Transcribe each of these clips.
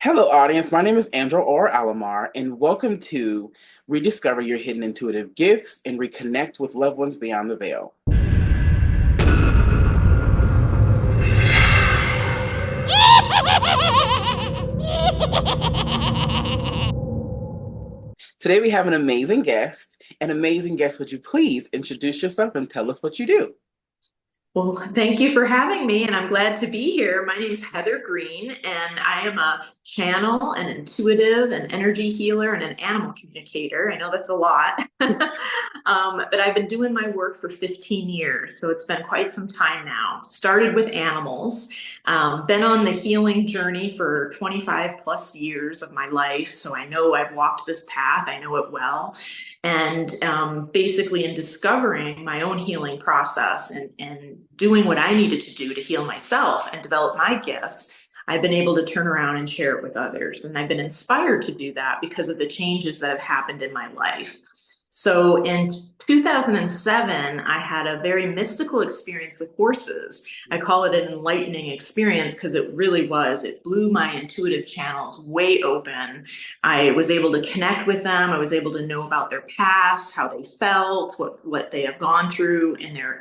Hello, audience. My name is Andrew Orr Alamar, and welcome to Rediscover Your Hidden Intuitive Gifts and Reconnect with Loved Ones Beyond the Veil. Today, we have an amazing guest. An amazing guest, would you please introduce yourself and tell us what you do? Well, thank you for having me, and I'm glad to be here. My name is Heather Green, and I am a channel, an intuitive, an energy healer, and an animal communicator. I know that's a lot, but I've been doing my work for 15 years, so it's been quite some time now. Started with animals, been on the healing journey for 25 plus years of my life, so I know I've walked this path, I know it well. And basically, in discovering my own healing process and doing what I needed to do to heal myself and develop my gifts, I've been able to turn around and share it with others. And I've been inspired to do that because of the changes that have happened in my life. So in 2007, I had a very mystical experience with horses. I call it an enlightening experience because it really was. It blew my intuitive channels way open. I was able to connect with them. I was able to know about their past, how they felt, what they have gone through in their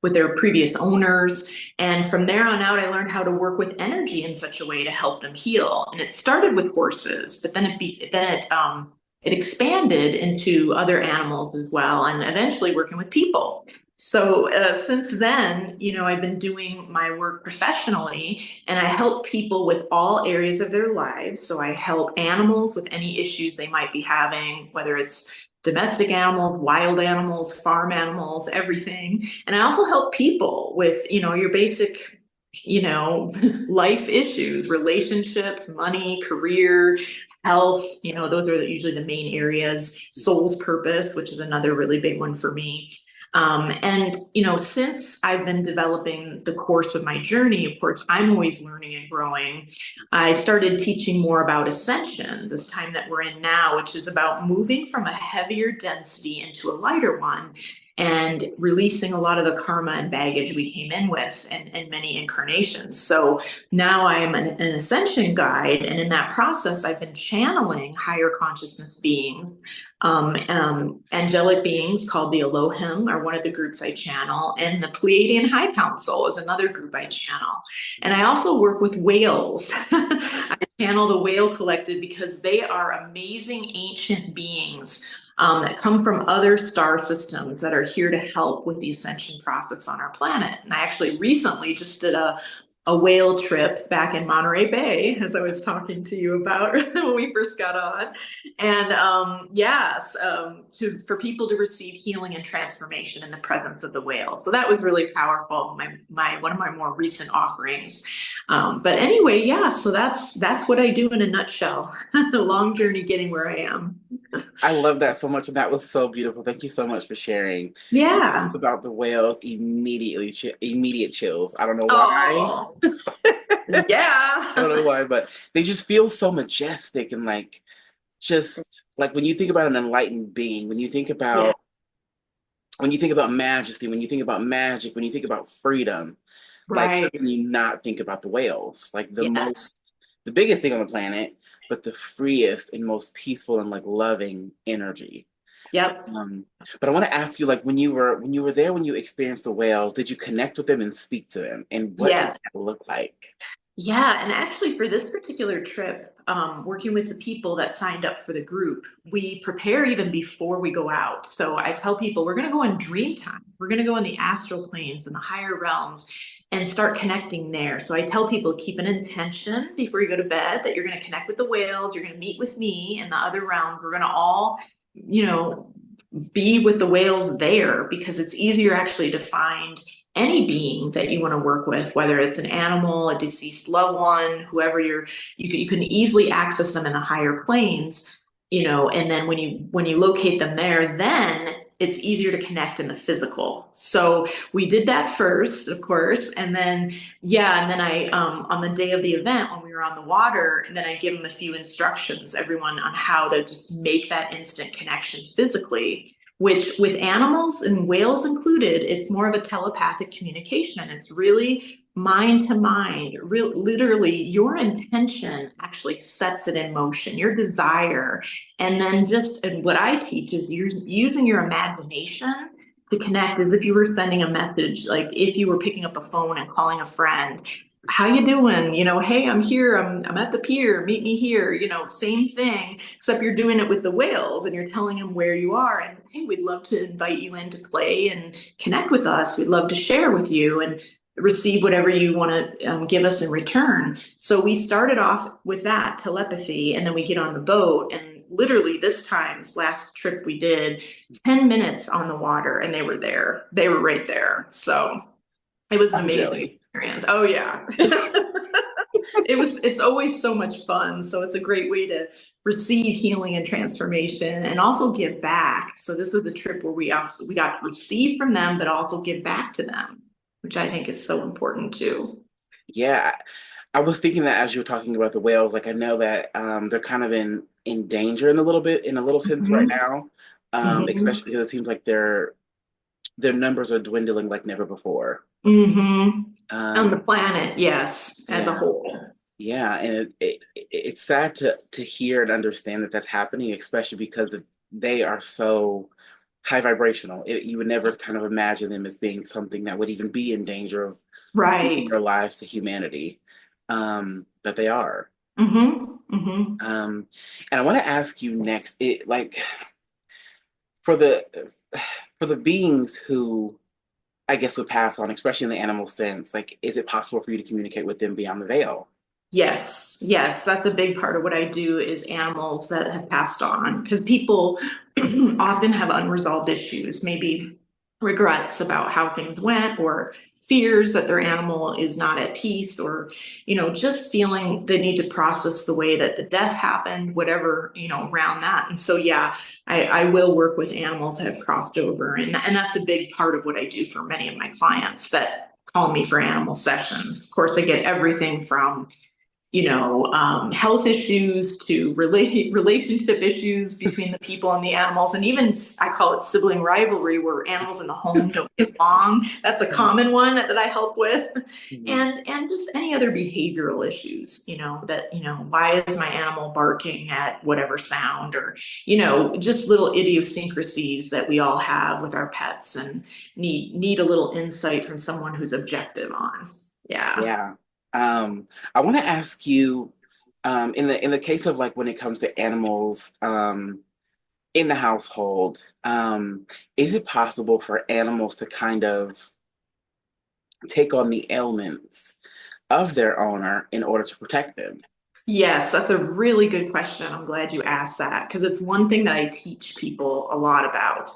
with their previous owners. And from there on out, I learned how to work with energy in such a way to help them heal. And it started with horses, but then it expanded into other animals as well, and eventually working with people. So since then, I've been doing my work professionally, and I help people with all areas of their lives. So I help animals with any issues they might be having, whether it's domestic animals, wild animals, farm animals, everything. And I also help people with, your basic, life issues, relationships, money, career, health. Those are usually the main areas. Soul's purpose, which is another really big one for me. And since I've been developing the course of my journey, of course, I'm always learning and growing. I started teaching more about ascension, this time that we're in now, which is about moving from a heavier density into a lighter one and releasing a lot of the karma and baggage we came in with in many incarnations. So now I am an ascension guide. And in that process, I've been channeling higher consciousness beings. Angelic beings called the Elohim are one of the groups I channel, and the Pleiadian High Council is another group I channel. And I also work with whales. I channel the whale collective because they are amazing ancient beings that come from other star systems that are here to help with the ascension process on our planet. And I actually recently just did a whale trip back in Monterey Bay, as I was talking to you about when we first got on. And yes, for people to receive healing and transformation in the presence of the whale. So that was really powerful. My one of my more recent offerings. But anyway, yeah. So that's what I do in a nutshell. The long journey getting where I am. I love that so much, and that was so beautiful. Thank you so much for sharing. Yeah. About the whales, immediate chills. I don't know why. Oh, I don't yeah. know why, but they just feel so majestic and like just like when you think about an enlightened being, Yeah. when you think about majesty, when you think about magic, when you think about freedom, like how Right. can you not think about the whales? Like Yes. the biggest thing on the planet, but the freest and most peaceful and like loving energy. Yep. Um, but I want to ask you, like when you were there, when you experienced the whales, did you connect with them and speak to them? And what did Yes. that look like? Yeah, and actually for this particular trip, working with the people that signed up for the group, we prepare even before we go out. So I tell people we're going to go in dream time. We're going to go in the astral planes and the higher realms and start connecting there. So I tell people keep an intention before you go to bed that you're going to connect with the whales, you're going to meet with me in the other realms. We're going to all, you know, be with the whales there because it's easier actually to find any being that you want to work with, whether it's an animal, a deceased loved one, whoever you can easily access them in the higher planes, and then when you locate them there, then it's easier to connect in the physical. So we did that first, of course, and then yeah, and then I on the day of the event when we were on the water, and then I give them a few instructions, everyone, on how to just make that instant connection physically. which with animals and whales included, it's more of a telepathic communication. It's really mind to mind. Literally, your intention actually sets it in motion, your desire. And then and what I teach is using your imagination to connect as if you were sending a message, like if you were picking up a phone and calling a friend. How you doing? Hey, I'm here. I'm at the pier. Meet me here. Same thing, except you're doing it with the whales and you're telling them where you are. And hey, we'd love to invite you in to play and connect with us. We'd love to share with you and receive whatever you want to give us in return. So we started off with that telepathy, and then we get on the boat, and literally this last trip we did 10 minutes on the water, and they were there. They were right there. So it was an I'm amazing jelly. experience. Oh yeah. It's always so much fun. So it's a great way to receive healing and transformation and also give back. So this was the trip where we got to receive from them, but also give back to them, which I think is so important too. Yeah, I was thinking that as you were talking about the whales, like I know that they're kind of in danger in a little bit, in a little sense right Hmm. now, Hmm. especially because it seems like their numbers are dwindling like never before. Hmm. On the Um, planet, yes, as a yeah, whole. yeah, and it's sad to hear and understand that that's happening, especially because they are so high vibrational. You would never kind of imagine them as being something that would even be in danger of losing Right. their lives to humanity, but they are. Hmm. Hmm. And I want to ask you next, it like for the for the beings who I guess would pass on, especially in the animal sense, like is it possible for you to communicate with them beyond the veil? Yes, yes, that's a big part of what I do is animals that have passed on because people often have unresolved issues, maybe regrets about how things went or fears that their animal is not at peace or just feeling they need to process the way that the death happened, whatever, around that. And so yeah, I will work with animals that have crossed over, and that's a big part of what I do for many of my clients that call me for animal sessions. Of course, I get everything from health issues to relationship issues between the people and the animals, and even I call it sibling rivalry, where animals in the home don't get along. That's a common one that I help with, Mhm. and just any other behavioral issues. That why is my animal barking at whatever sound, or just little idiosyncrasies that we all have with our pets, and need a little insight from someone who's objective on. Yeah. Yeah. I want to ask you, in the case of like when it comes to animals, in the household, is it possible for animals to kind of take on the ailments of their owner in order to protect them? Yes, that's a really good question. I'm glad you asked that because it's one thing that I teach people a lot about.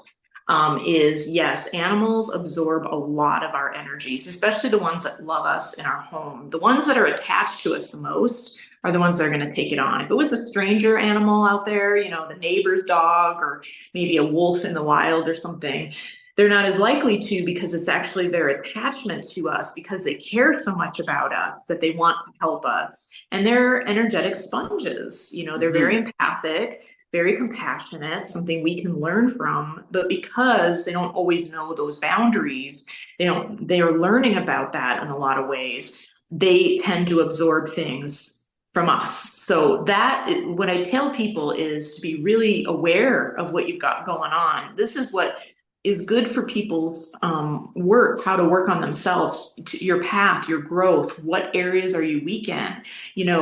Is yes, animals absorb a lot of our energies, especially the ones that love us in our home. The ones that are attached to us the most are the ones that are going to take it on. If it was a stranger animal out there, the neighbor's dog or maybe a wolf in the wild or something, they're not as likely to because it's actually their attachment to us because they care so much about us that they want to help us. And they're energetic sponges. They're very Hmm. empathic, very compassionate, something we can learn from. But because they don't always know those boundaries, they are learning about that in a lot of ways. They tend to absorb things from us. So what I tell people is to be really aware of what you've got going on. This is what is good for people's work, how to work on themselves, your path, your growth, what areas are you weak in,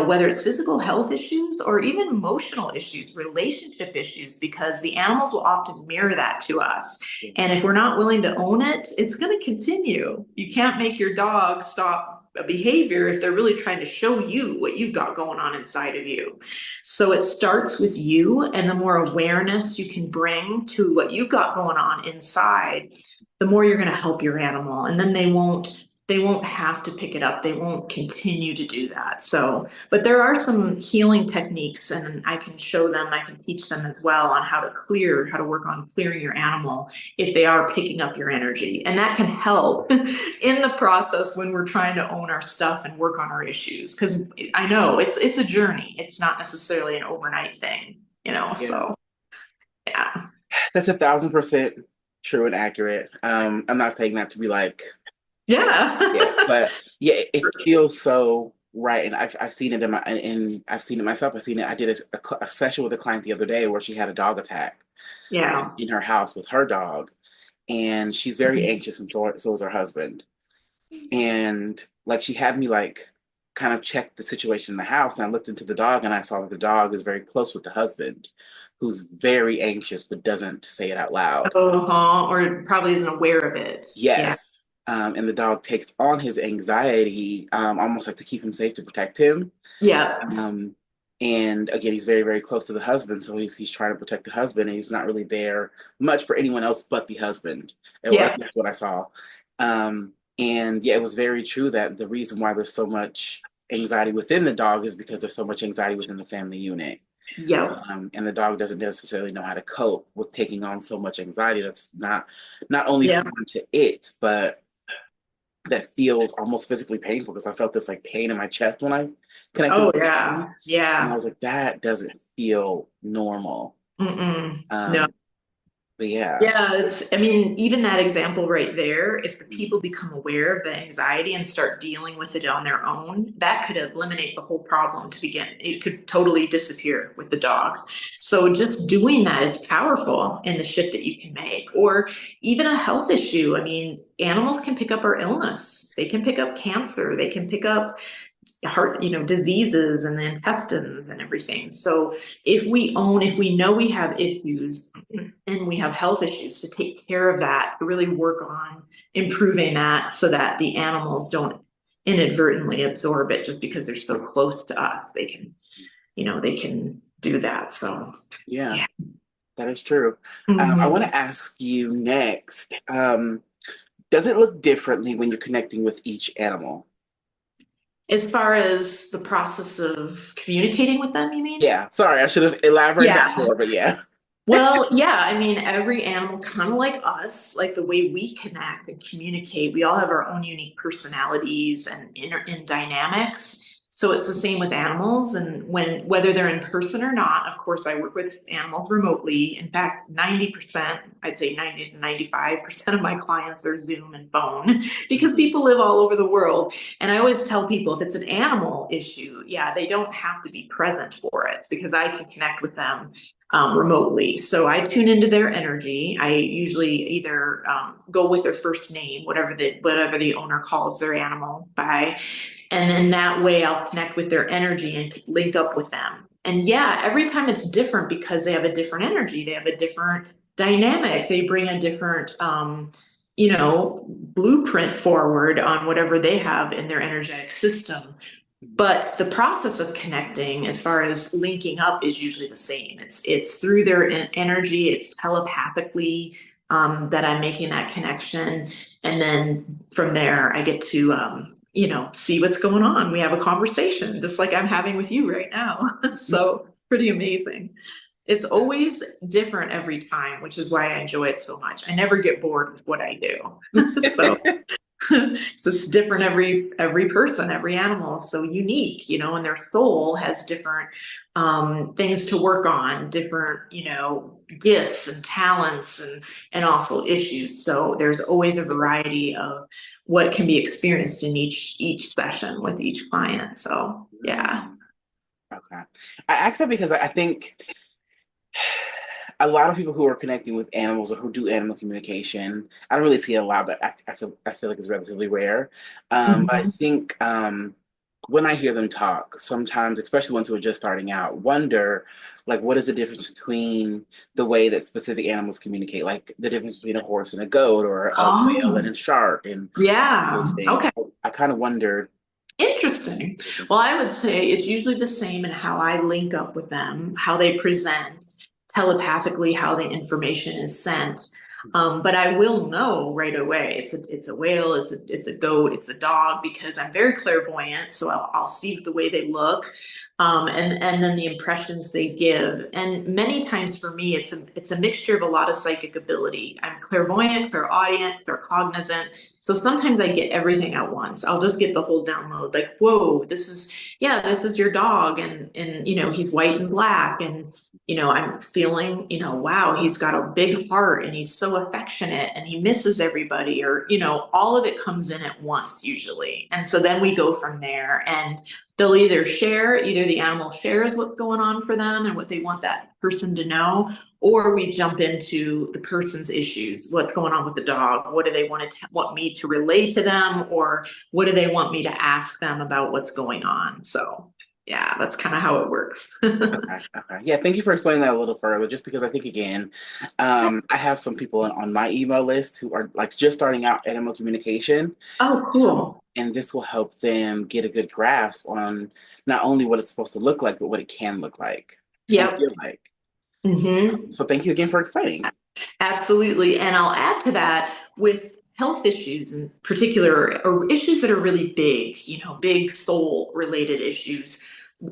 whether it's physical health issues or even emotional issues, relationship issues, because the animals will often mirror that to us. And if we're not willing to own it, it's going to continue. You can't make your dog stop a behavior if they're really trying to show you what you've got going on inside of you. So it starts with you, and the more awareness you can bring to what you've got going on inside, the more you're going to help your animal, and then they won't have to pick it up. They won't continue to do that. So, but there are some healing techniques, and I can show them, I can teach them as well on how to work on clearing your animal if they are picking up your energy. And that can help in the process when we're trying to own our stuff and work on our issues. Because I know it's a journey. It's not necessarily an overnight thing, Yeah. so yeah. That's 1,000% true and accurate. I'm not saying that to be like, yeah, Yeah. but yeah, it feels so right. And I've seen it in my, and I've seen it myself. I've seen it. I did a session with a client the other day where she had a dog attack Yeah. in her house with her dog, and she's very Mhm. anxious, and so is her husband. And like she had me like kind of check the situation in the house, and I looked into the dog, and I saw that the dog is very close with the husband, who's very anxious but doesn't say it out loud. Uh-huh. Or probably isn't aware of it. Yeah. Yes. And the dog takes on his anxiety, almost like to keep him safe, to protect him. Yeah. Um, and again, he's very, very close to the husband, so he's trying to protect the husband, and he's not really there much for anyone else but the husband. Or Yeah. at least what I saw. And yeah, it was very true that the reason why there's so much anxiety within the dog is because there's so much anxiety within the family unit. Yeah. And the dog doesn't necessarily know how to cope with taking on so much anxiety that's not only Yeah. foreign to it, but that feels almost physically painful, because I felt this like pain in my chest when I connected Oh with the dog. yeah. And I Yeah. was like, that doesn't feel normal. Mm-mm. No. Um, but yeah. Yeah, I mean, even that example right there, if the Mm, people become aware of the anxiety and start dealing with it on their own, that could eliminate the whole problem to begin. It could totally disappear with the dog. So just doing that is powerful in the shift that you can make. Or even a health issue. I mean, animals can pick up our illness. They can pick up cancer. They can pick up heart, diseases and the intestines and everything. So if we know we have issues and we have health issues, to take care of that, to really work on improving that so that the animals don't inadvertently absorb it just because they're so close to us. They can do that. So yeah, yeah. that is true. I want Mhm. to ask you next, does it look differently when you're connecting with each animal? As far as the process of communicating with them, you mean? Yeah, sorry, I should have elaborated that Yeah. more, but yeah. Well, yeah, I mean, every animal, kind of like us, like the way we connect and communicate, we all have our own unique personalities and inner in dynamics. So it's the same with animals. And whether they're in person or not, of course, I work with animals remotely. In fact, 90%, I'd say 90 to 95% of my clients are Zoom and phone because Mhm. people live all over the world. And I always tell people if it's an animal issue, yeah, they don't have to be present for it because I can connect with them remotely. So I tune into their energy. I usually either go with their first name, whatever the owner calls their animal by, and then that way I'll connect with their energy and link up with them. And yeah, every time it's different because they have a different energy. They have a different dynamic. They bring a different blueprint forward on whatever they have in their energetic system. But the process of connecting, as far as linking up, is usually the same. It's through their energy. It's telepathically that I'm making that connection, and then from there I get to see what's going on. We have a conversation, just like I'm having with you right now. So pretty amazing. It's always different every time, which is why I enjoy it so much. I never get bored with what I do. So so it's different every person, every animal is so unique, and their soul has different things to work on, different gifts and talents and also issues. So there's always a variety of what can be experienced in each session with each client. So yeah. Mm, okay. I asked that because I think a lot of people who are connecting with animals or who do animal communication, I don't really see it a lot, but I feel like it's relatively rare. But I Mhm. think when I hear them talk, sometimes, especially ones who are just starting out, wonder like what is the difference between the way that specific animals communicate, like the difference between a horse and a goat, or a whale Oh, and a shark, and those yeah. things. Okay. I kind of wondered Interesting. the Well, differences. I would say it's usually the same in how I link up with them, how they present telepathically, how the information is sent. But I will know right away. It's a whale, it's a goat, it's a dog because I'm very clairvoyant. So I'll see the way they look, and then the impressions they give. And many times for me, it's a mixture of a lot of psychic ability. I'm clairvoyant, clairaudient, claircognizant. So sometimes I get everything at once. I'll just get the whole download, like, whoa, this is your dog, and he's white and black, and I'm feeling, wow, he's got a big heart and he's so affectionate and he misses everybody, or, all of it comes in at once usually. And so then we go from there, and they'll either the animal shares what's going on for them and what they want that person to know, or we jump into the person's issues, what's going on with the dog, what do they want me to relay to them, or what do they want me to ask them about what's going on. So yeah, that's kind of how it works. Okay, okay. Yeah, thank you for explaining that a little further, just because I think, again, I have some people on my email list who are like just starting out animal communication, Oh, cool. and this will help them get a good grasp on not only what it's supposed to look like, but what it can look like and Yep. feel like. Hmm. So thank you again for explaining. Absolutely. And I'll add to that with health issues in particular, or issues that are really big, big soul related issues.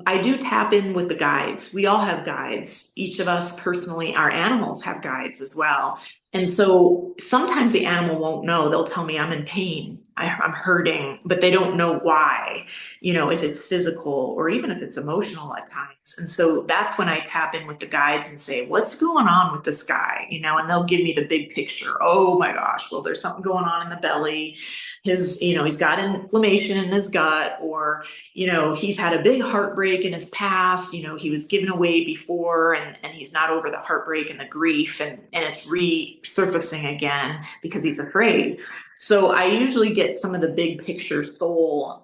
I do tap in with the guides. We all have guides. Each of us personally, our animals have guides as well. And so sometimes the animal won't know. They'll tell me I'm in pain, I'm hurting, but they don't know why, if it's physical or even if it's emotional at times. And so that's when I tap in with the guides and say, what's going on with this guy? And they'll give me the big picture. Oh my gosh, well, there's something going on in the belly. He's got inflammation in his gut, or he's had a big heartbreak in his past. He was given away before, and he's not over the heartbreak and the grief, and it's resurfacing again because he's afraid. So I usually get some of the big picture soul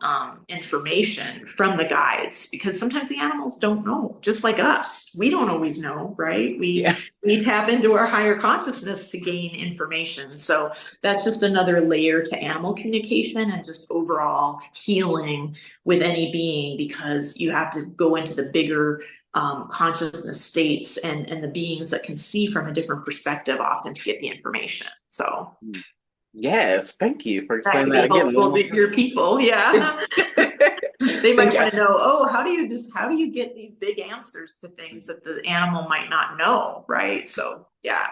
information from the guides, because sometimes the animals don't know, just like us. We don't always know, right? We Yeah. we tap into our higher consciousness to gain information. So that's just another layer to animal communication and just overall healing with any being, because you have to go into the bigger consciousness states and the beings that can see from a different perspective often to get the information. So Yes, thank you for that explaining can that be again a little helpful more. to your people. Yeah. They Thank might you. want to know, oh, how do you get these big answers to things that the animal might not know, right? So yeah.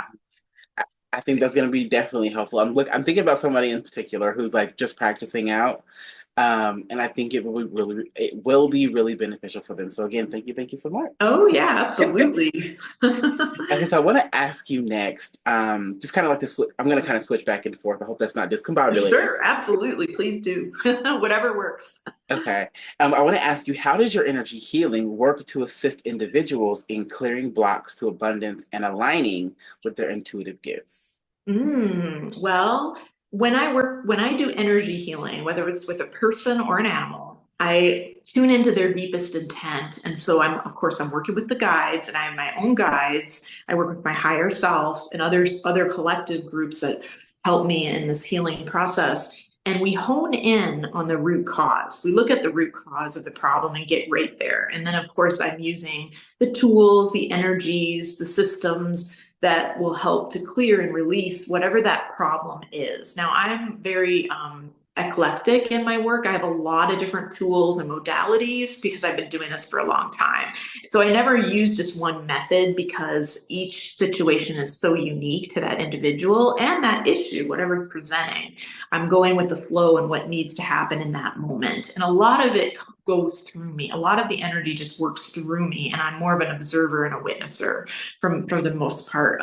I think that's going to be definitely helpful. I'm thinking about somebody in particular who's like just practicing out, and I think it will be really beneficial for them. So again, thank you so much. Oh yeah, absolutely. Okay, so I want to ask you next, just kind of like this. I'm going to kind of switch back and forth. I hope that's not discombobulated. Sure, absolutely. Please do. Whatever works. Okay, I want to ask you, how does your energy healing work to assist individuals in clearing blocks to abundance and aligning with their intuitive gifts? Well, when I do energy healing, whether it's with a person or an animal, I tune into their deepest intent. And so of course, I'm working with the guides, and I have my own guides. I work with my higher self and other collective groups that help me in this healing process. And we hone in on the root cause. We look at the root cause of the problem and get right there. And then, of course, I'm using the tools, the energies, the systems that will help to clear and release whatever that problem is. Now, I'm very eclectic in my work. I have a lot of different tools and modalities because I've been doing this for a long time. So I never use just one method, because each situation is so unique to that individual and that issue, whatever's presenting. I'm going with the flow and what needs to happen in that moment. And a lot of it goes through me. A lot of the energy just works through me, and I'm more of an observer and a witnesser for the most part.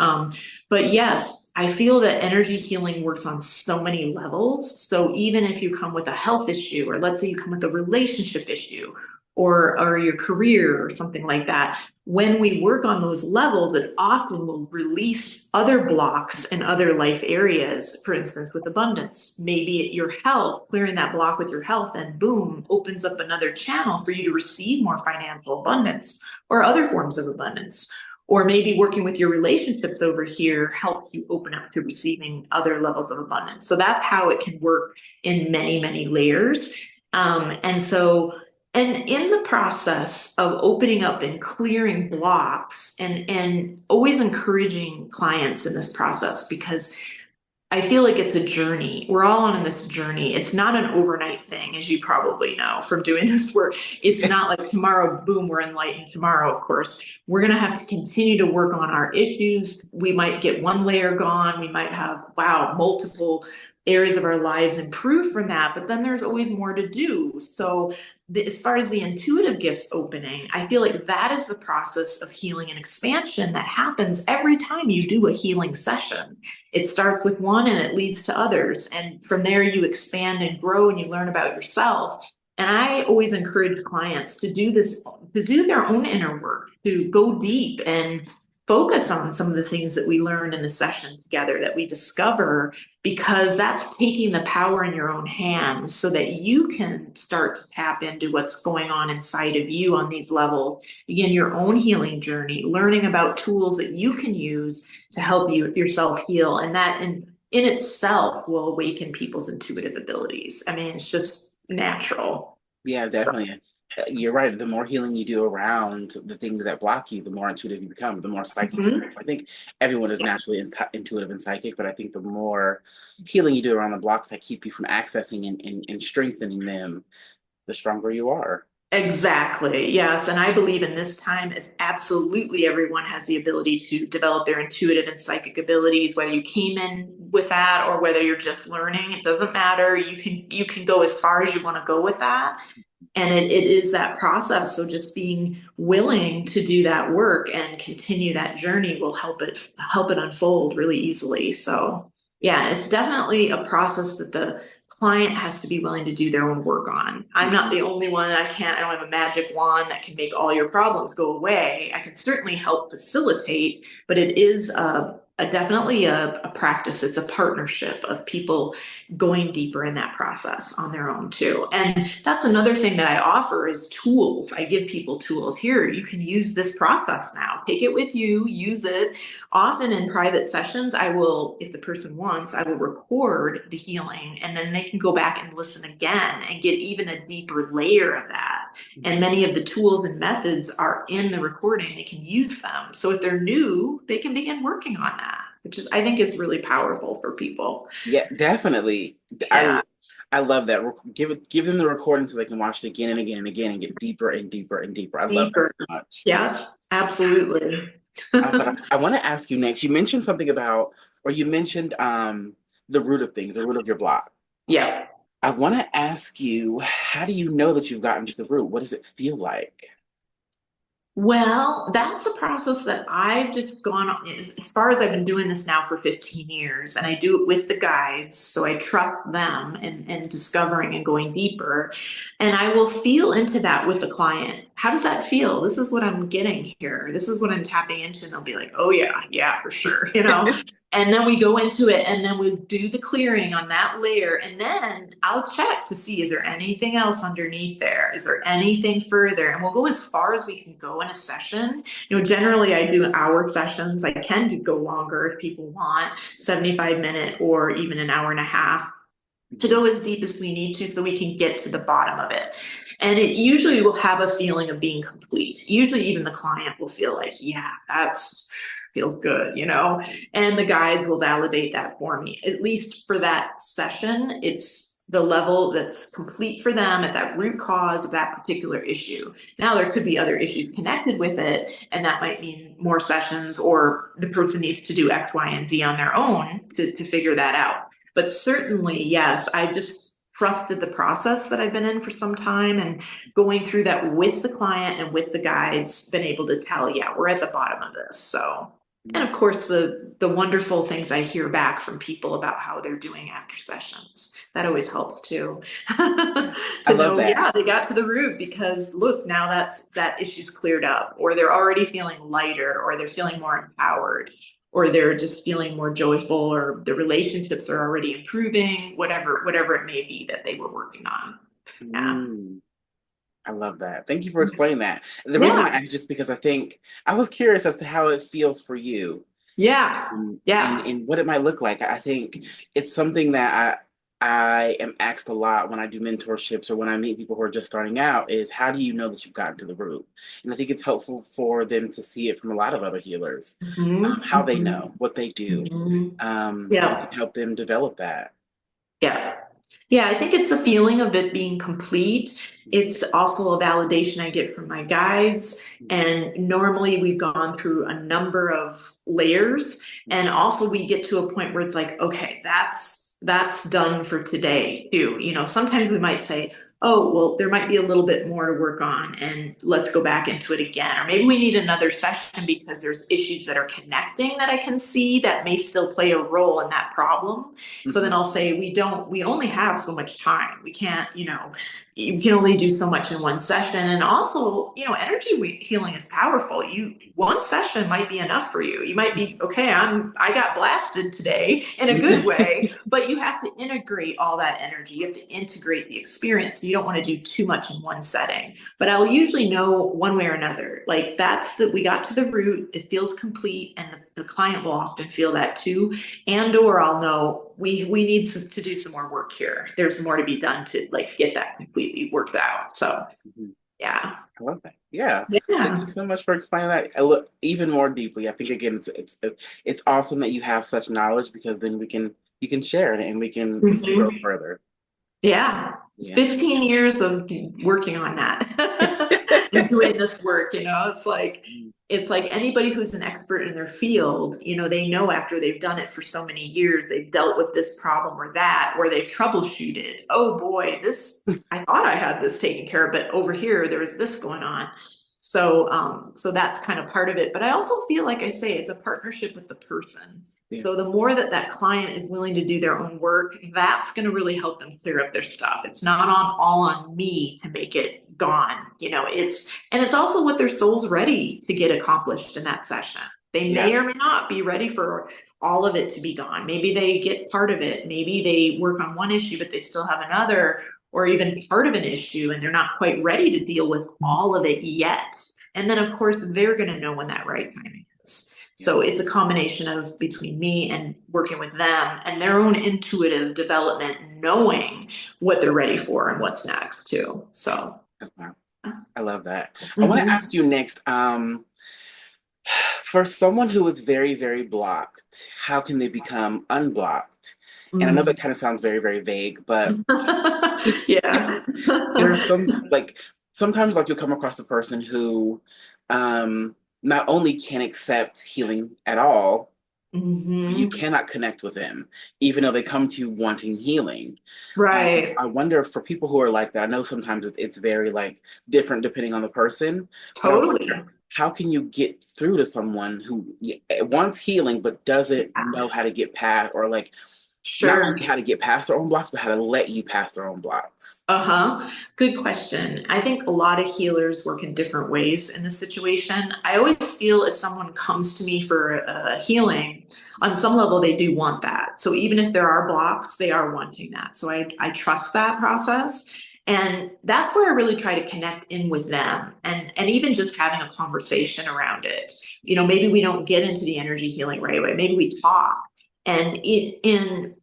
But yes, I feel that energy healing works on so many levels. So even if you come with a health issue, or let's say you come with a relationship issue, or your career or something like that, when we work on those levels, it often will release other blocks in other life areas. For instance, with abundance, maybe your health, clearing that block with your health, and boom, opens up another channel for you to receive more financial abundance or other forms of abundance. Or maybe working with your relationships over here helps you open up to receiving other levels of abundance. So that's how it can work in many, many layers. And so And in the process of opening up and clearing blocks and always encouraging clients in this process, because I feel like it's a journey. We're all on this journey. It's not an overnight thing, as you probably know from doing this work. It's not like tomorrow, boom, we're enlightened tomorrow, of course. We're going to have to continue to work on our issues. We might get one layer gone. We might have, wow, multiple areas of our lives improve from that, but then there's always more to do. So as far as the intuitive gifts opening, I feel like that is the process of healing and expansion that happens every time you do a healing session. It starts with one and it leads to others. And from there, you expand and grow and you learn about yourself. And I always encourage clients to do this, to do their own inner work, to go deep and focus on some of the things that we learned in the session together, that we discover, because that's taking the power in your own hands so that you can start to tap into what's going on inside of you on these levels, begin your own healing journey, learning about tools that you can use to help you yourself heal. And that in itself will awaken people's intuitive abilities. I mean, it's just natural. Yeah, So, definitely. You're right. The more healing you do around the things that block you, the more intuitive you become, the more psychic you become. mhm. I think everyone is naturally intuitive and psychic, but I think the more healing you do around the blocks that keep you from accessing and strengthening them, the stronger you are. Exactly. Yes. And I believe in this time as absolutely everyone has the ability to develop their intuitive and psychic abilities, whether you came in with that or whether you're just learning, it doesn't matter. You can go as far as you want to go with that. And it is that process. So just being willing to do that work and continue that journey will help it unfold really easily. So yeah, it's definitely a process that the client has to be willing to do their own work on. I'm not the only one. I don't have a magic wand that can make all your problems go away. I can certainly help facilitate, but it is definitely a practice. It's a partnership of people going deeper in that process on their own too. And that's another thing that I offer is tools. I give people tools. Here, you can use this process now. Take it with you, use it. Often in private sessions, I will, if the person wants, I will record the healing and then they can go back and listen again and get even a deeper layer of that. And many of the tools and methods are in the recording. They can use them. So if they're new, they can begin working on that, which is, I think, is really powerful for people. Yeah, definitely. I Yeah, I love that. Give them the recording so they can watch it again and again and again and get deeper and deeper and deeper. I love that deeper. so much. Yeah, absolutely. But I want to ask you next. You mentioned something about, or you mentioned the root of things, the root of your block. Yeah. I want to ask you, how do you know that you've gotten to the root? What does it feel like? Well, that's a process that I've just gone on as far as I've been doing this now for 15 years, and I do it with the guides. So I trust them and discovering and going deeper. And I will feel into that with the client. How does that feel? This is what I'm getting here. This is what I'm tapping into. And they'll be like, oh, yeah, yeah, for sure. And then we go into it and then we do the clearing on that layer. And then I'll check to see, is there anything else underneath there? Is there anything further? And we'll go as far as we can go in a session. Generally I do hour sessions. I can do go longer if people want 75-minute or even an hour and a half to go as deep as we need to so we can get to the bottom of it. And it usually will have a feeling of being complete. Usually even the client will feel like, yeah, that's feels good. And the guides will validate that for me. At least for that session, it's the level that's complete for them at that root cause of that particular issue. Now, there could be other issues connected with it, and that might mean more sessions, or the person needs to do X, Y, and Z on their own to figure that out. But certainly, yes, I just trusted the process that I've been in for some time and going through that with the client and with the guides, been able to tell, yeah, we're at the bottom of this. So, and of course, the wonderful things I hear back from people about how they're doing after sessions. That always helps too. I To love know, that. yeah, they got to the root because look, now that issue's cleared up, or they're already feeling lighter, or they're feeling more empowered, or they're just feeling more joyful, or the relationships are already improving, whatever it may be that they were working on. Yeah. Mm, I love that. Thank you for explaining that. The reason I Yeah. asked just because I think I was curious as to how it feels for you Yeah. and Yeah. what it might look like. I think it's something that I am asked a lot when I do mentorships or when I meet people who are just starting out is how do you know that you've gotten to the root? And I think it's helpful for them to see it from a lot of other healers, Mhm, how they mhm, know, what they do, mhm. so we Yeah. can help them develop that. Yeah. Yeah, I think it's a feeling of it being complete. It's also a validation I get from my guides. And normally we've gone through a number of layers. And also we get to a point where it's like, okay, that's done for today too. You know, sometimes we might say, oh, well, there might be a little bit more to work on and let's go back into it again. Or maybe we need another session because there's issues that are connecting that I can see that may still play a role in that problem. So then Mhm. I'll say, we only have so much time. We can't, you can only do so much in one session. And also, energy healing is powerful. One session might be enough for you. You might be, okay, I got blasted today in a good way, but you have to integrate all that energy. You have to integrate the experience. You don't want to do too much in one setting, but I'll usually know one way or another. Like we got to the root, it feels complete, and the client will often feel that too. And or I'll know we need to do some more work here. There's more to be done to like get that completely worked out. So Mhm. yeah. I love that. Yeah. Thank you Yeah. so much for explaining that a look even more deeply. I think again, it's awesome that you have such knowledge because then you can share it and we can grow Mhm. further. Yeah. It's Yeah. 15 years of working on that and doing this work, it's like anybody who's an expert in their field, they know after they've done it for so many years, they've dealt with this problem or that, or they've troubleshooted. Oh boy, I thought I had this taken care of, but over here there was this going on. So that's kind of part of it. But I also feel like I say it's a partnership with the person. Yeah. So the more that client is willing to do their own work, that's going to really help them clear up their stuff. It's not all on me to make it gone. It's also what their soul's ready to get accomplished in that session. They Yeah. may or may not be ready for all of it to be gone. Maybe they get part of it. Maybe they work on one issue, but they still have another, or even part of an issue, and they're not quite ready to deal with all of it yet. And then, of course, they're going to know when that right timing is. Yeah. So it's a combination of between me and working with them and their own intuitive development, knowing what they're ready for and what's next too. So, Okay. I love that. I want to mhm. ask you next, for someone who is very, very blocked, how can they become unblocked? And I know that Mm. kind of sounds very, very vague, but Yeah. there are some like sometimes like you'll come across a person who not only can't accept healing at all, but you Hmm. cannot connect with them, even though they come to you wanting healing. Right. I wonder for people who are like that, I know sometimes it's very like different depending on the person, but I Totally. wonder how can you get through to someone who wants healing but doesn't know how to get past or like not Sure. only how to get past their own blocks, but how to let you pass their own blocks. Uh-huh. Good question. I think a lot of healers work in different ways in this situation. I always feel if someone comes to me for healing, on some level, they do want that. So even if there are blocks, they are wanting that. So I trust that process. And that's where I really try to connect in with them and even just having a conversation around it. Maybe we don't get into the energy healing right away. Maybe we talk. And in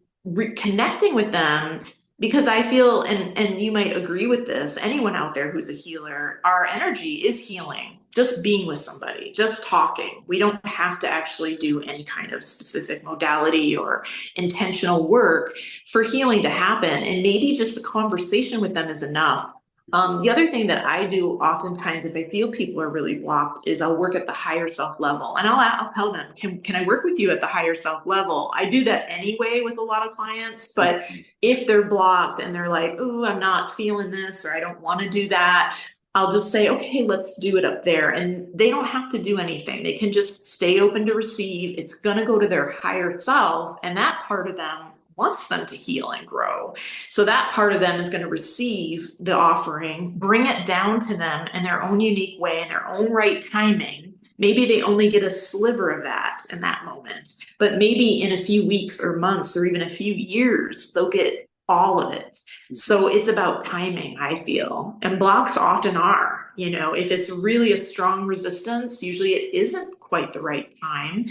connecting with them, because I feel, and you might agree with this, anyone out there who's a healer, our energy is healing. Just being with somebody, just talking. We don't have to actually do any kind of specific modality or intentional work for healing to happen. And maybe just the conversation with them is enough. The other thing that I do oftentimes, if I feel people are really blocked, is I'll work at the higher self level, and I'll tell them, can I work with you at the higher self level? I do that anyway with a lot of clients, but Mhm. if they're blocked and they're like, oh, I'm not feeling this, or I don't want to do that, I'll just say, okay, let's do it up there. And they don't have to do anything. They can just stay open to receive. It's going to go to their higher self. And that part of them wants them to heal and grow. So that part of them is going to receive the offering, bring it down to them in their own unique way, in their own right timing. Maybe they only get a sliver of that in that moment, but maybe in a few weeks or months or even a few years, they'll get all of it. So it's about timing, I feel. And blocks often are, if it's really a strong resistance, usually it isn't quite the right time,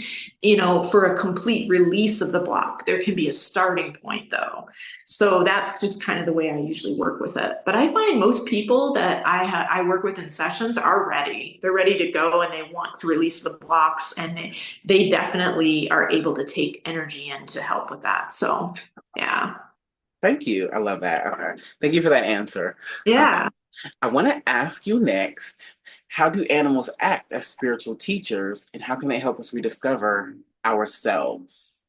for a complete release of the block. There can be a starting point though. So that's just kind of the way I usually work with it. But I find most people that I work with in sessions are ready. They're ready to go and they want to release the blocks, and they definitely are able to take energy in to help with that. So yeah. Thank you. I love that. Okay. Thank you for that answer. Um, Yeah. I want to ask you next, how do animals act as spiritual teachers and how can they help us rediscover ourselves?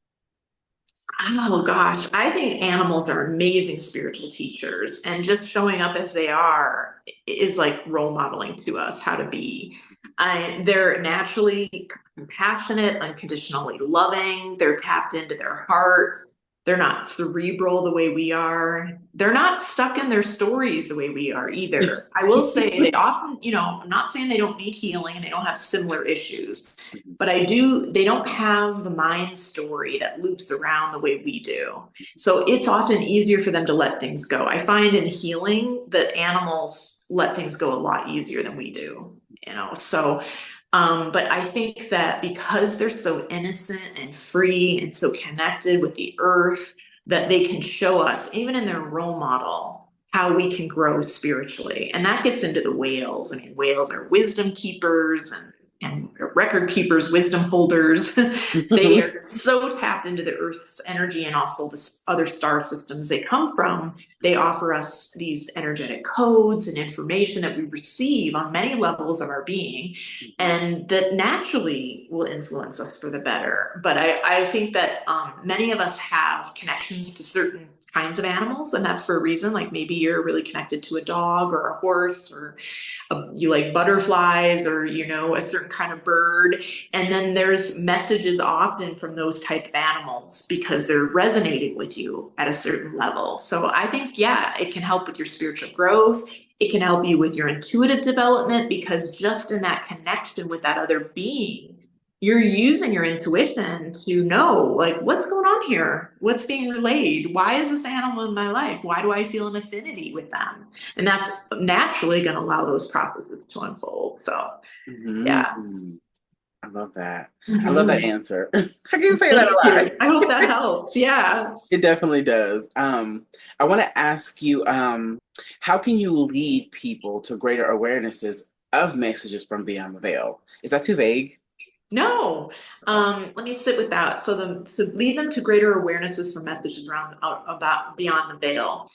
Oh gosh, I think animals are amazing spiritual teachers, and just showing up as they are is like role modeling to us how to be. They're naturally compassionate, unconditionally loving. They're tapped into their heart. They're not cerebral the way we are. They're not stuck in their stories the way we are either. I will say they often, I'm not saying they don't need healing and they don't have similar issues, but they don't have the mind story that loops around the way we do. So it's often easier for them to let things go. I find in healing that animals let things go a lot easier than we do, so but I think that because they're so innocent and free and so connected with the earth, that they can show us, even in their role model, how we can grow spiritually. And that gets into the whales. I mean, whales are wisdom keepers and record keepers, wisdom holders. They are so tapped into the earth's energy and also the other star systems they come from. They offer us these energetic codes and information that we receive on many levels of our being, and that naturally will influence us for the better. But I think that many of us have connections to certain kinds of animals, and that's for a reason. Like maybe you're really connected to a dog or a horse, or you like butterflies, or a certain kind of bird. And then there's messages often from those type of animals because they're resonating with you at a certain level. So I think, yeah, it can help with your spiritual growth. It can help you with your intuitive development, because just in that connection with that other being, you're using your intuition to know, like, what's going on here, what's being relayed, why is this animal in my life, why do I feel an affinity with them? And that's naturally going to allow those processes to unfold. So yeah. Mhm. I love that. I love that Mhm. answer. I can say that a Thank lot. you. I hope that helps. Yeah. It definitely does. I want to ask you, how can you lead people to greater awarenesses of messages from beyond the veil? Is that too vague? No. Let me sit with that. So lead them to greater awarenesses for messages around about beyond the veil.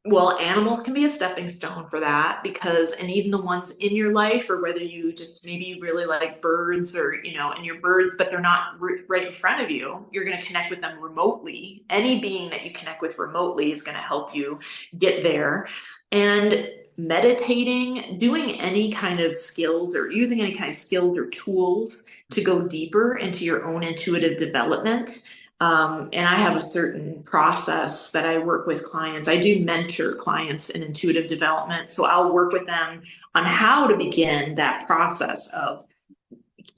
Well, animals can be a stepping stone for that, because, and even the ones in your life, or whether you just maybe really like birds, or, and your birds, but they're not right in front of you, you're going to connect with them remotely. Any being that you connect with remotely is going to help you get there. And meditating, doing any kind of skills, or using any kind of skills or tools to go deeper into your own intuitive development. And I have a certain process that I work with clients. I do mentor clients in intuitive development. So I'll work with them on how to begin that process of,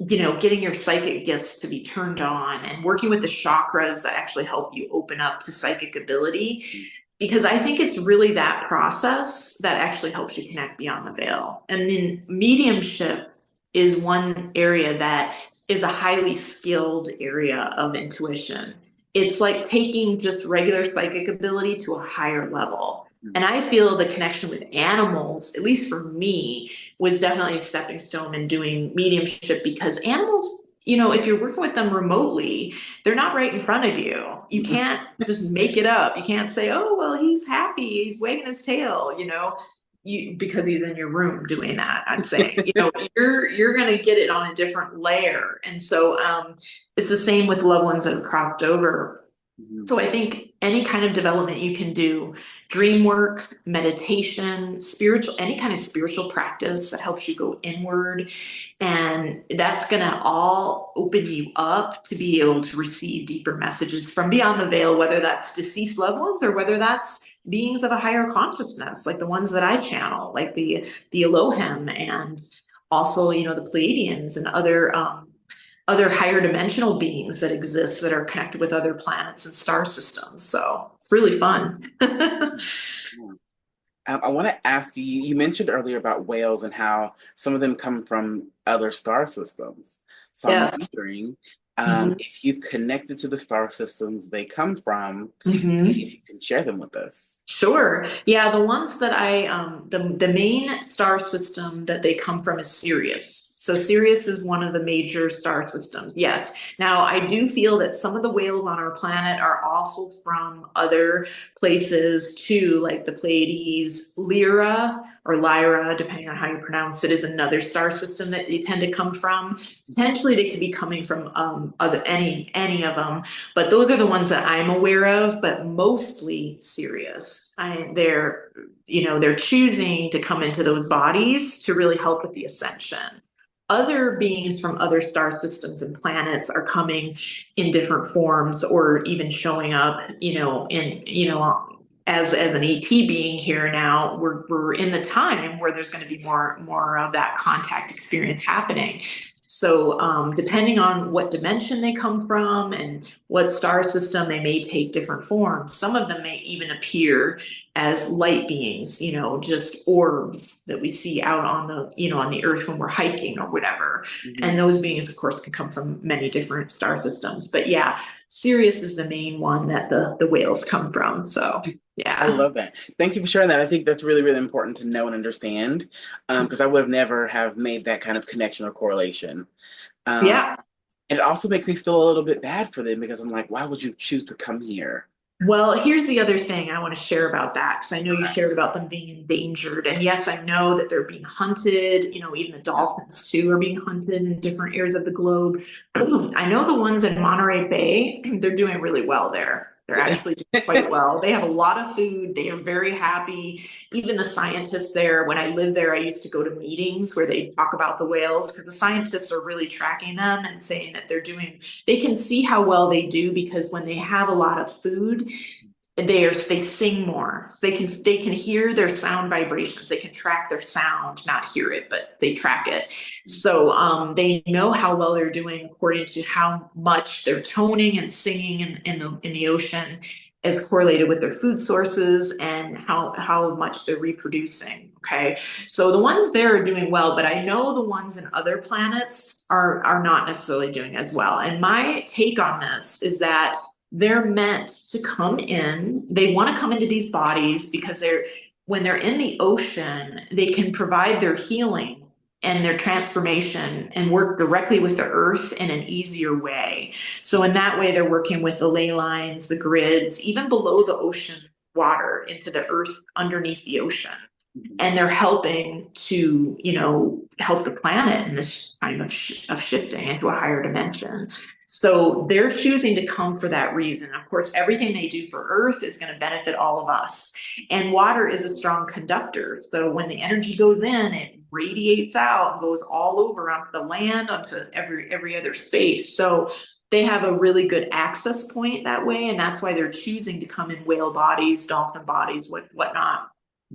getting your psychic gifts to be turned on, and working with the chakras that actually help you open up to psychic ability. Because I think it's really that process that actually helps you connect beyond the veil. And then mediumship is one area that is a highly skilled area of intuition. It's like taking just regular psychic ability to a higher level. And I feel the connection with animals, at least for me, was definitely a stepping stone in doing mediumship, because animals, if you're working with them remotely, they're not right in front of you. You can't just make it up. You can't say, "Oh, well, he's happy. He's wagging his tail," because he's in your room doing that. I'm saying, you're going to get it on a different layer. And so it's the same with loved ones that have crossed over. So I think any kind of development you can do, dream work, meditation, spiritual, any kind of spiritual practice that helps you go inward, and that's going to all open you up to be able to receive deeper messages from beyond the veil, whether that's deceased loved ones or whether that's beings of a higher consciousness, like the ones that I channel, like the Elohim, and also, the Pleiadians and other higher dimensional beings that exist that are connected with other planets and star systems. So it's really fun. Yeah. I want to ask you, you mentioned earlier about whales and how some of them come from other star systems. So I'm Yes. wondering Mhm. if you've connected to the star systems they come from, and Mhm. if you can share them with us. Sure. Yeah, the ones that the main star system that they come from is Sirius. So Sirius is one of the major star systems. Yes. Now, I do feel that some of the whales on our planet are also from other places too, like the Pleiades. Lyra or Lyra, depending on how you pronounce it, is another star system that they tend to come from. Potentially, they could be coming from other any of them, but those are the ones that I'm aware of, but mostly Sirius. They're choosing to come into those bodies to really help with the ascension. Other beings from other star systems and planets are coming in different forms or even showing up, as an EP being here now. We're in the time where there's going to be more of that contact experience happening. So, depending on what dimension they come from and what star system, they may take different forms. Some of them may even appear as light beings, just orbs that we see out on the earth when we're hiking or whatever. And Mhm. those beings, of course, can come from many different star systems. But yeah, Sirius is the main one that the whales come from. So I yeah. love that. Thank you for sharing that. I think that's really, really important to know and understand, because I would have never have made that kind of connection or correlation. Um, Yeah. and it also makes me feel a little bit bad for them because I'm like, why would you choose to come here? Well, here's the other thing I want to share about that, because I know you Okay. shared about them being endangered. And yes, I know that they're being hunted. Even the dolphins too are being hunted in different areas of the globe. I know the ones in Monterey Bay, they're doing really well there. They're Good. actually doing quite well. They have a lot of food. They are very happy. Even the scientists there, when I lived there, I used to go to meetings where they talk about the whales, because the scientists are really tracking them and saying that they can see how well they do, because when they have a lot of food, they sing more. So they can hear their sound vibrations. They can track their sound, not hear it, but they track it. So they know how well they're doing according to how much they're toning and singing in the ocean, as correlated with their food sources and how much they're reproducing. Okay, so the ones there are doing well, but I know the ones in other planets are not necessarily doing as well. And my take on this is that they're meant to come in. They want to come into these bodies because when they're in the ocean, they can provide their healing and their transformation and work directly with the earth in an easier way. So in that way, they're working with the ley lines, the grids, even below the ocean water into the earth underneath the ocean. Mhm. And they're helping to, help the planet in this time of shifting into a higher dimension. So they're choosing to come for that reason. Of course, everything they do for Earth is going to benefit all of us. And water is a strong conductor. So when the energy goes in, it radiates out and goes all over onto the land, onto every other space. So they have a really good access point that way. And that's why they're choosing to come in whale bodies, dolphin bodies, whatnot.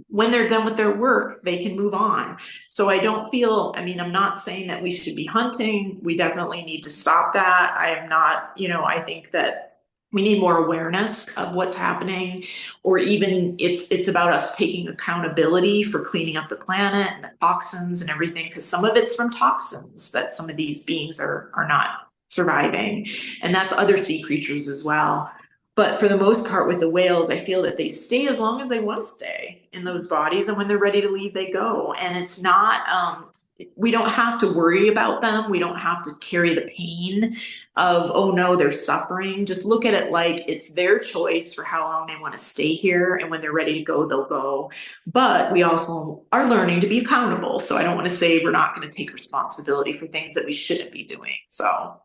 When they're done with their work, they can move on. So I'm not saying that we should be hunting. We definitely need to stop that. I am not, I think that we need more awareness of what's happening, or even it's about us taking accountability for cleaning up the planet and the toxins and everything, because some of it's from toxins that some of these beings are not surviving. And that's other sea creatures as well. But for the most part, with the whales, I feel that they stay as long as they want to stay in those bodies. And when they're ready to leave, they go. And it's not, we don't have to worry about them. We don't have to carry the pain of, oh no, they're suffering. Just look at it like it's their choice for how long they want to stay here. And when they're ready to go, they'll go. But we also are learning to be accountable. So I don't want to say we're not going to take responsibility for things that we shouldn't be doing. So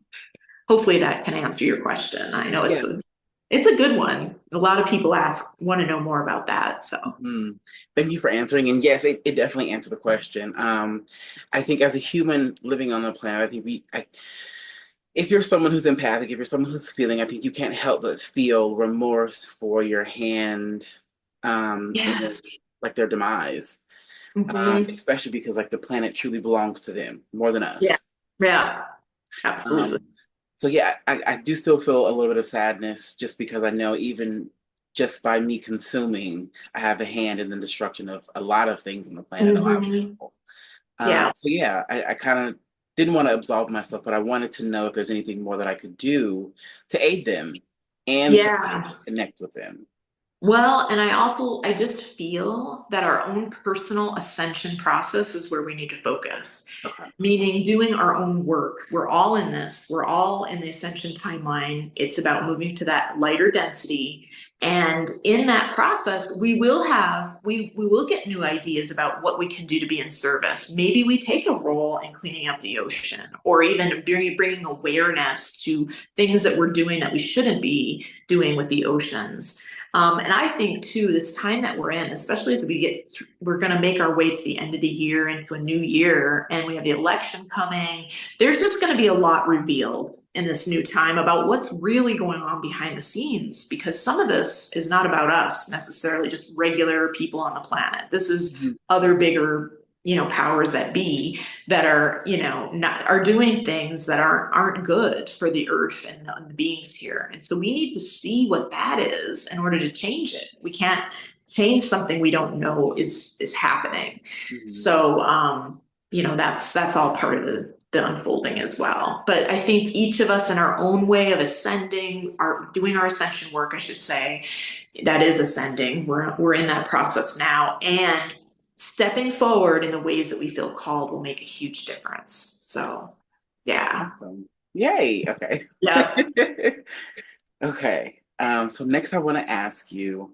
hopefully that can answer your question. I know it's Yes. it's a good one. A lot of people want to know more about that. So, Mhm. Thank you for answering. And yes, it definitely answered the question. I think as a human living on the planet, I think if you're someone who's empathic, if you're someone who's feeling, I think you can't help but feel remorse for your hand, in yes. like their demise, Hmm. especially because like the planet truly belongs to them more than Yeah. us. Yeah. Absolutely. Um, so yeah, I do still feel a little bit of sadness just because I know even just by me consuming, I have a hand in the destruction of a lot of things on the planet, a lot of Hmm. people. Yeah. So yeah, I kind of didn't want to absolve myself, but I wanted to know if there's anything more that I could do to aid them and to Yeah. connect with them. Well, and I just feel that our own personal ascension process is where we need to focus, Okay. meaning doing our own work. We're all in this, we're all in the ascension timeline. It's about moving to that lighter density. And in that process, we will get new ideas about what we can do to be in service. Maybe we take a role in cleaning up the ocean, or even bringing awareness to things that we're doing that we shouldn't be doing with the oceans. And I think too, this time that we're in, especially as we're going to make our way to the end of the year into a new year, and we have the election coming. There's just going to be a lot revealed in this new time about what's really going on behind the scenes, because some of this is not about us necessarily, just regular people on the planet. This is Mhm. other bigger, powers that be that are, not are doing things that aren't good for the earth and the beings here. And so we need to see what that is in order to change it. We can't change something we don't know is happening. Mhm. So that's all part of the unfolding as well. But I think each of us in our own way of ascending, are doing our ascension work, I should say, that is ascending. We're in that process now, and stepping forward in the ways that we feel called will make a huge difference. So, yeah. Awesome. Yay. Okay. Yeah. Okay. So next I want to ask you,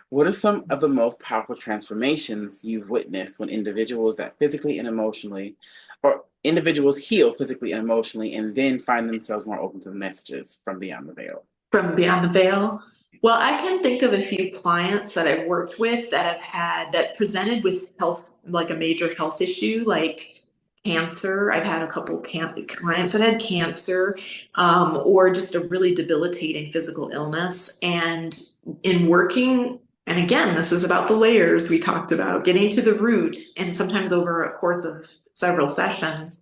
what are some of the most powerful transformations you've witnessed when individuals that physically and emotionally, or individuals heal physically and emotionally, and then find themselves more open to the messages from beyond the veil? From beyond the veil. Well, I can think of a few clients that I've worked with that presented with health, like a major health issue, like cancer. I've had a couple clients that had cancer, or just a really debilitating physical illness. And in working, and again, this is about the layers we talked about, getting to the root, and sometimes over a course of several sessions,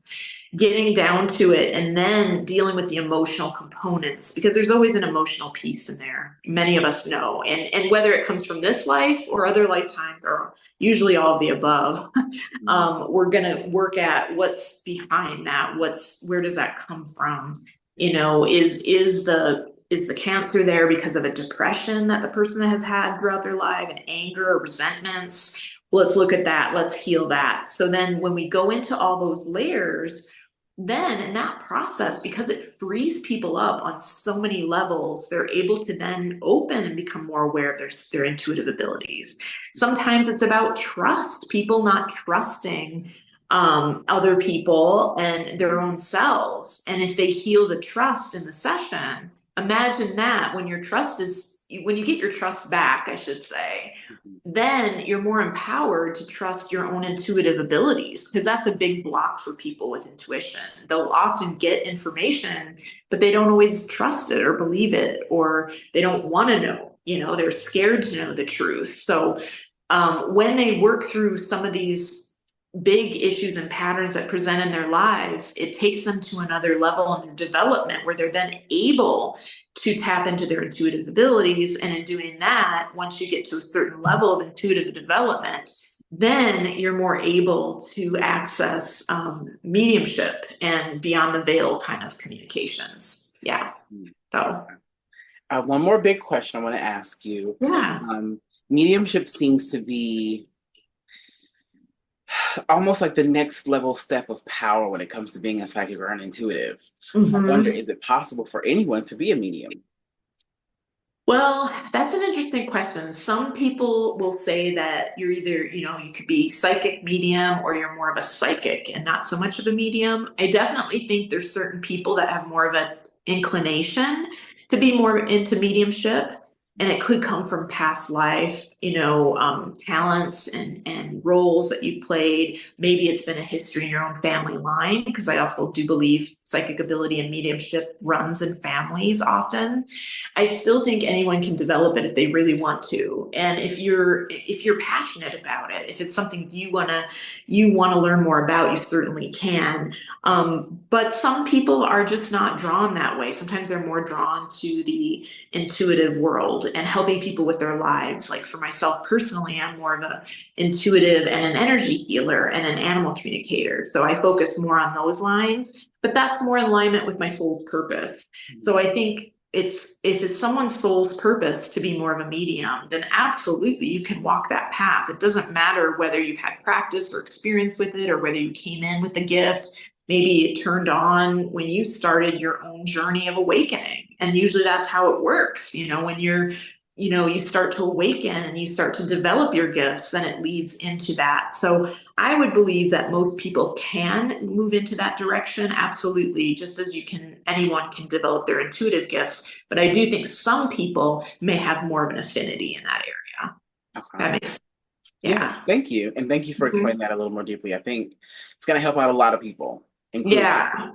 getting down to it, and then dealing with the emotional components, because there's always an emotional piece in there, many of us know, and whether it comes from this life or other lifetimes, or usually all of the above. Mhm. We're going to work at what's behind that, where does that come from. Is the cancer there because of a depression that the person has had throughout their life, and anger or resentments? Let's look at that, let's heal that. So then when we go into all those layers, then in that process, because it frees people up on so many levels, they're able to then open and become more aware of their intuitive abilities. Sometimes it's about trust, people not trusting other people and their own selves. And if they heal the trust in the session, imagine that when you get your trust back, I should say, Mhm. then you're more empowered to trust your own intuitive abilities, because that's a big block for people with intuition. They'll often get information, but they don't always trust it or believe it, or they don't want to know. They're scared to know the truth. So when they work through some of these big issues and patterns that present in their lives, it takes them to another level in their development, where they're then able to tap into their intuitive abilities. And in doing that, once you get to a certain level of intuitive development, then you're more able to access mediumship and beyond the veil kind of communications. Yeah. Okay. So, One more big question I want to ask you. yeah. Um, Mediumship seems to be almost like the next level step of power when it comes to being a psychic or an intuitive. So I wonder, Mhm. is it possible for anyone to be a medium? Well, that's an interesting question. Some people will say that you're either, you could be psychic medium, or you're more of a psychic and not so much of a medium. I definitely think there's certain people that have more of an inclination to be more into mediumship. And it could come from past life, talents and roles that you've played. Maybe it's been a history in your own family line, because I also do believe psychic ability and mediumship runs in families often. I still think anyone can develop it if they really want to. And if you're passionate about it, if it's something you want to learn more about, you certainly can. But some people are just not drawn that way. Sometimes they're more drawn to the intuitive world and helping people with their lives. Like for myself personally, I'm more of a intuitive and an energy healer and an animal communicator. So I focus more on those lines, but that's more in alignment with my soul's purpose. So I think if it's someone's soul's purpose to be more of a medium, then absolutely you can walk that path. It doesn't matter whether you've had practice or experience with it, or whether you came in with the gift. Maybe it turned on when you started your own journey of awakening. And usually that's how it works. When you start to awaken and you start to develop your gifts, then it leads into that. So I would believe that most people can move into that direction. Absolutely. Just as anyone can develop their intuitive gifts. But I do think some people may have more of an affinity in that area. Okay. That makes sense. Yeah, Yeah. thank you. And thank you for Mhm. explaining that a little more deeply. I think it's going to help out a lot of people, including. Yeah.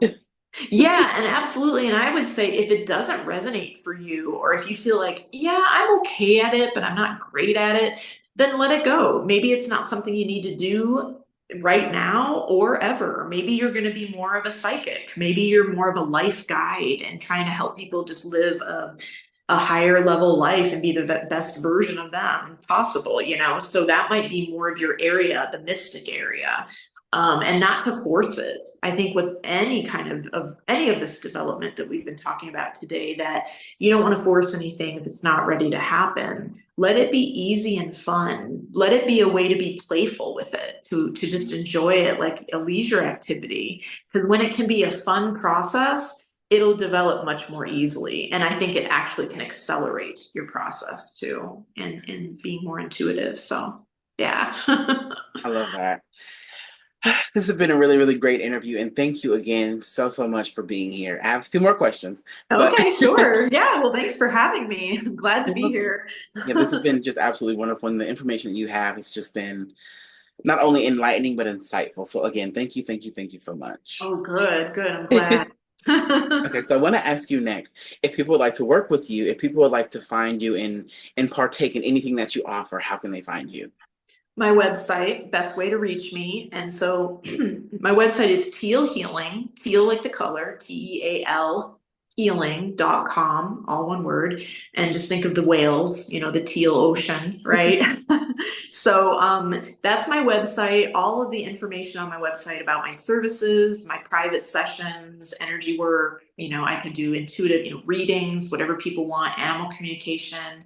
Yeah, and absolutely. And I would say if it doesn't resonate for you, or if you feel like, yeah, I'm okay at it, but I'm not great at it, then let it go. Maybe it's not something you need to do right now or ever. Maybe you're going to be more of a psychic. Maybe you're more of a life guide and trying to help people just live a higher level life and be the best version of them possible. So that might be more of your area, the mystic area. And not to force it. I think with any kind of any of this development that we've been talking about today, that you don't want to force anything if it's not ready to happen. Let it be easy and fun. Let it be a way to be playful with it, to just enjoy it like a leisure activity. Because when it can be a fun process, it'll develop much more easily. And I think it actually can accelerate your process too, and being more intuitive. So yeah. I love that. This has been a really, really great interview. And thank you again so much for being here. I have two more questions, but Okay, sure. Yeah, well, thanks for having me. I'm glad to you're be welcome. here. Yeah, this has been just absolutely wonderful. And the information that you have has just been not only enlightening, but insightful. So again, thank you so much. Oh, good, good. I'm glad. Okay, so I want to ask you next, if people would like to work with you, if people would like to find you and partake in anything that you offer, how can they find you? My website, best way to reach me. And so my website is Teal Healing, teal like the color, TEAL healing.com, all one word. And just think of the whales, the teal ocean, right? So that's my website. All of the information on my website about my services, my private sessions, energy work, I can do intuitive, readings, whatever people want, animal communication.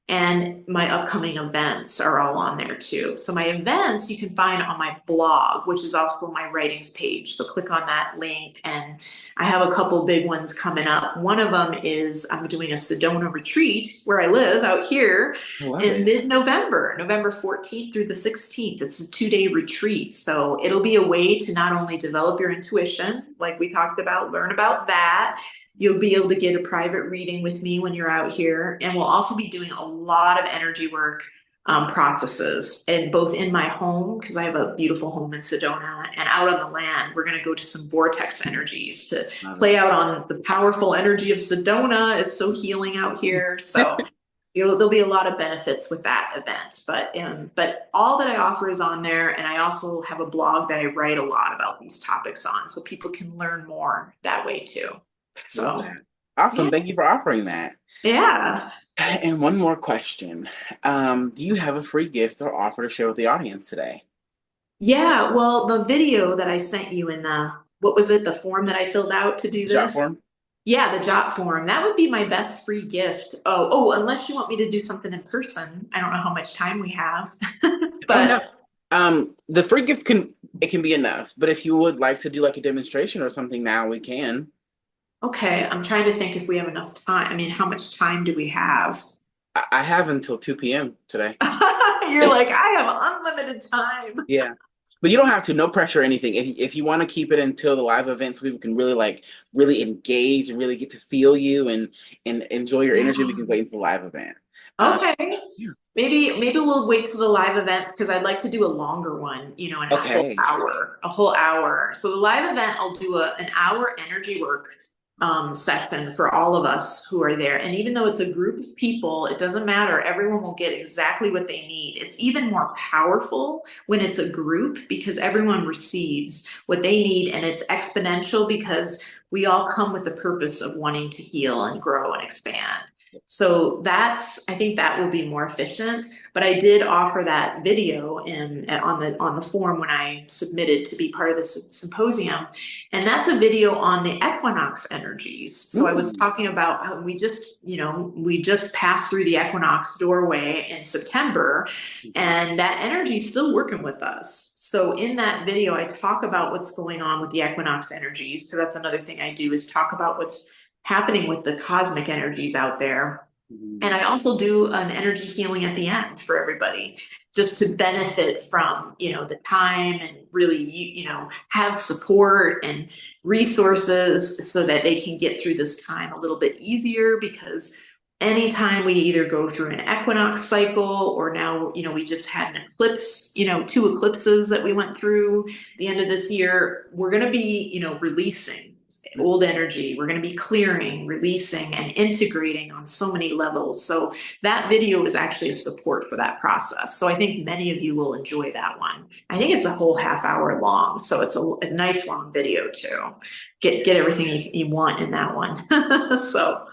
And my upcoming events are all on there too. So my events you can find on my blog, which is also my writings page. So click on that link, and I have a couple big ones coming up. One of them is I'm doing a Sedona retreat where I live out here I love in it. mid-November, November 14th through the 16th. It's a 2-day retreat. So it'll be a way to not only develop your intuition, like we talked about, learn about that. You'll be able to get a private reading with me when you're out here. And we'll also be doing a lot of energy work processes, and both in my home, because I have a beautiful home in Sedona, and out on the land. We're going to go to some vortex energies to Love play out on the powerful energy of Sedona. It's so healing out here. So there'll be a lot of benefits with that event, but all that I offer is on there. And I also have a blog that I write a lot about these topics on, so people can learn more that way too. Love So, that. Awesome. yeah. Thank you for offering that. Yeah. And one more question. Do you have a free gift or offer to share with the audience today? Yeah. Well, the video that I sent you in what was it, the form that I filled out to do Job this? form? Yeah, the job form. That would be my best free gift. Unless you want me to do something in person. I don't know how much time we have, Oh no. but The free gift can be enough, but if you would like to do like a demonstration or something now, we can. okay. I'm trying to think if we have enough time. I mean, how much time do we have? I have until 2 p.m. today. You're like, I have unlimited time. Yeah. But you don't have to, no pressure or anything. If you want to keep it until the live event so people can really really engage and really get to feel you and enjoy your energy, we can Yeah. wait until the live event. Um, Okay. yeah. Maybe we'll wait till the live events because I'd like to do a longer one, a whole Okay. hour, a whole hour. So the live event, I'll do an hour energy work session for all of us who are there. And even though it's a group of people, it doesn't matter. Everyone will get exactly what they need. It's even more powerful when it's a group because everyone receives what they need, and it's exponential because we all come with the purpose of wanting to heal and grow and expand. So I think that will be more efficient. But I did offer that video on the form when I submitted to be part of the symposium, and that's a video on the equinox energies. So I was Ooh. talking about how we just passed through the equinox doorway in September, and that energy is still working with us. So in that video, I talk about what's going on with the equinox energies. So that's another thing I do is talk about what's happening with the cosmic energies out there. And Mhm. I also do an energy healing at the end for everybody, just to benefit from, the time and really, have support and resources so that they can get through this time a little bit easier because anytime we either go through an equinox cycle or now, we just had an eclipse, two eclipses that we went through the end of this year, we're going to be, releasing old energy. We're going to be clearing, releasing, and integrating on so many levels. So that video is actually a support for that process. So I think many of you will enjoy that one. I think it's a whole half hour long. So it's a nice long video too. Get everything you want in that one. So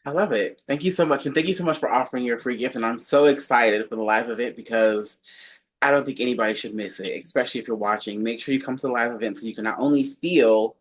I love it. Thank you so much. And thank you so much for offering your free gift. And I'm so excited for the live event because I don't think anybody should miss it, especially if you're watching. Make sure you come to the live event so you can not only feel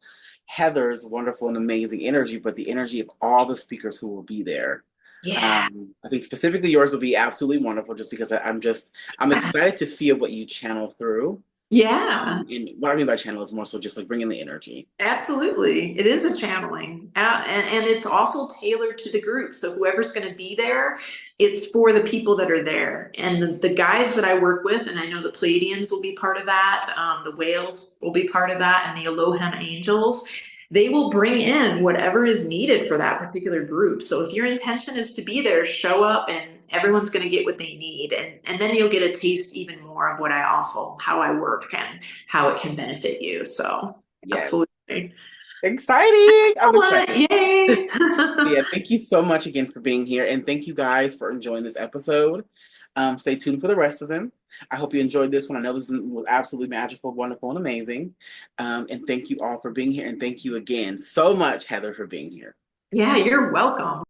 Heather's wonderful and amazing energy, but the energy of all the speakers who will be there. yeah. I think specifically yours will be absolutely wonderful just because I'm excited to feel what you channel through. Yeah. And what I mean by channel is more so just like bringing the energy. Absolutely. It is a channeling. And it's also tailored to the group. So whoever's going to be there, it's for the people that are there. And the guides that I work with, and I know the Pleiadians will be part of that, the whales will be part of that, and the Elohim angels, they will bring in whatever is needed for that particular group. So if your intention is to be there, show up and everyone's going to get what they need. And then you'll get a taste even more of how I work and how it can benefit you. So Yes. absolutely. Exciting. I'm What? excited. Yay! Yeah, thank you so much again for being here. And thank you guys for enjoying this episode. Stay tuned for the rest of them. I hope you enjoyed this one. I know this was absolutely magical, wonderful, and amazing. And thank you all for being here. And thank you again so much, Heather, for being here. Yeah, you're welcome.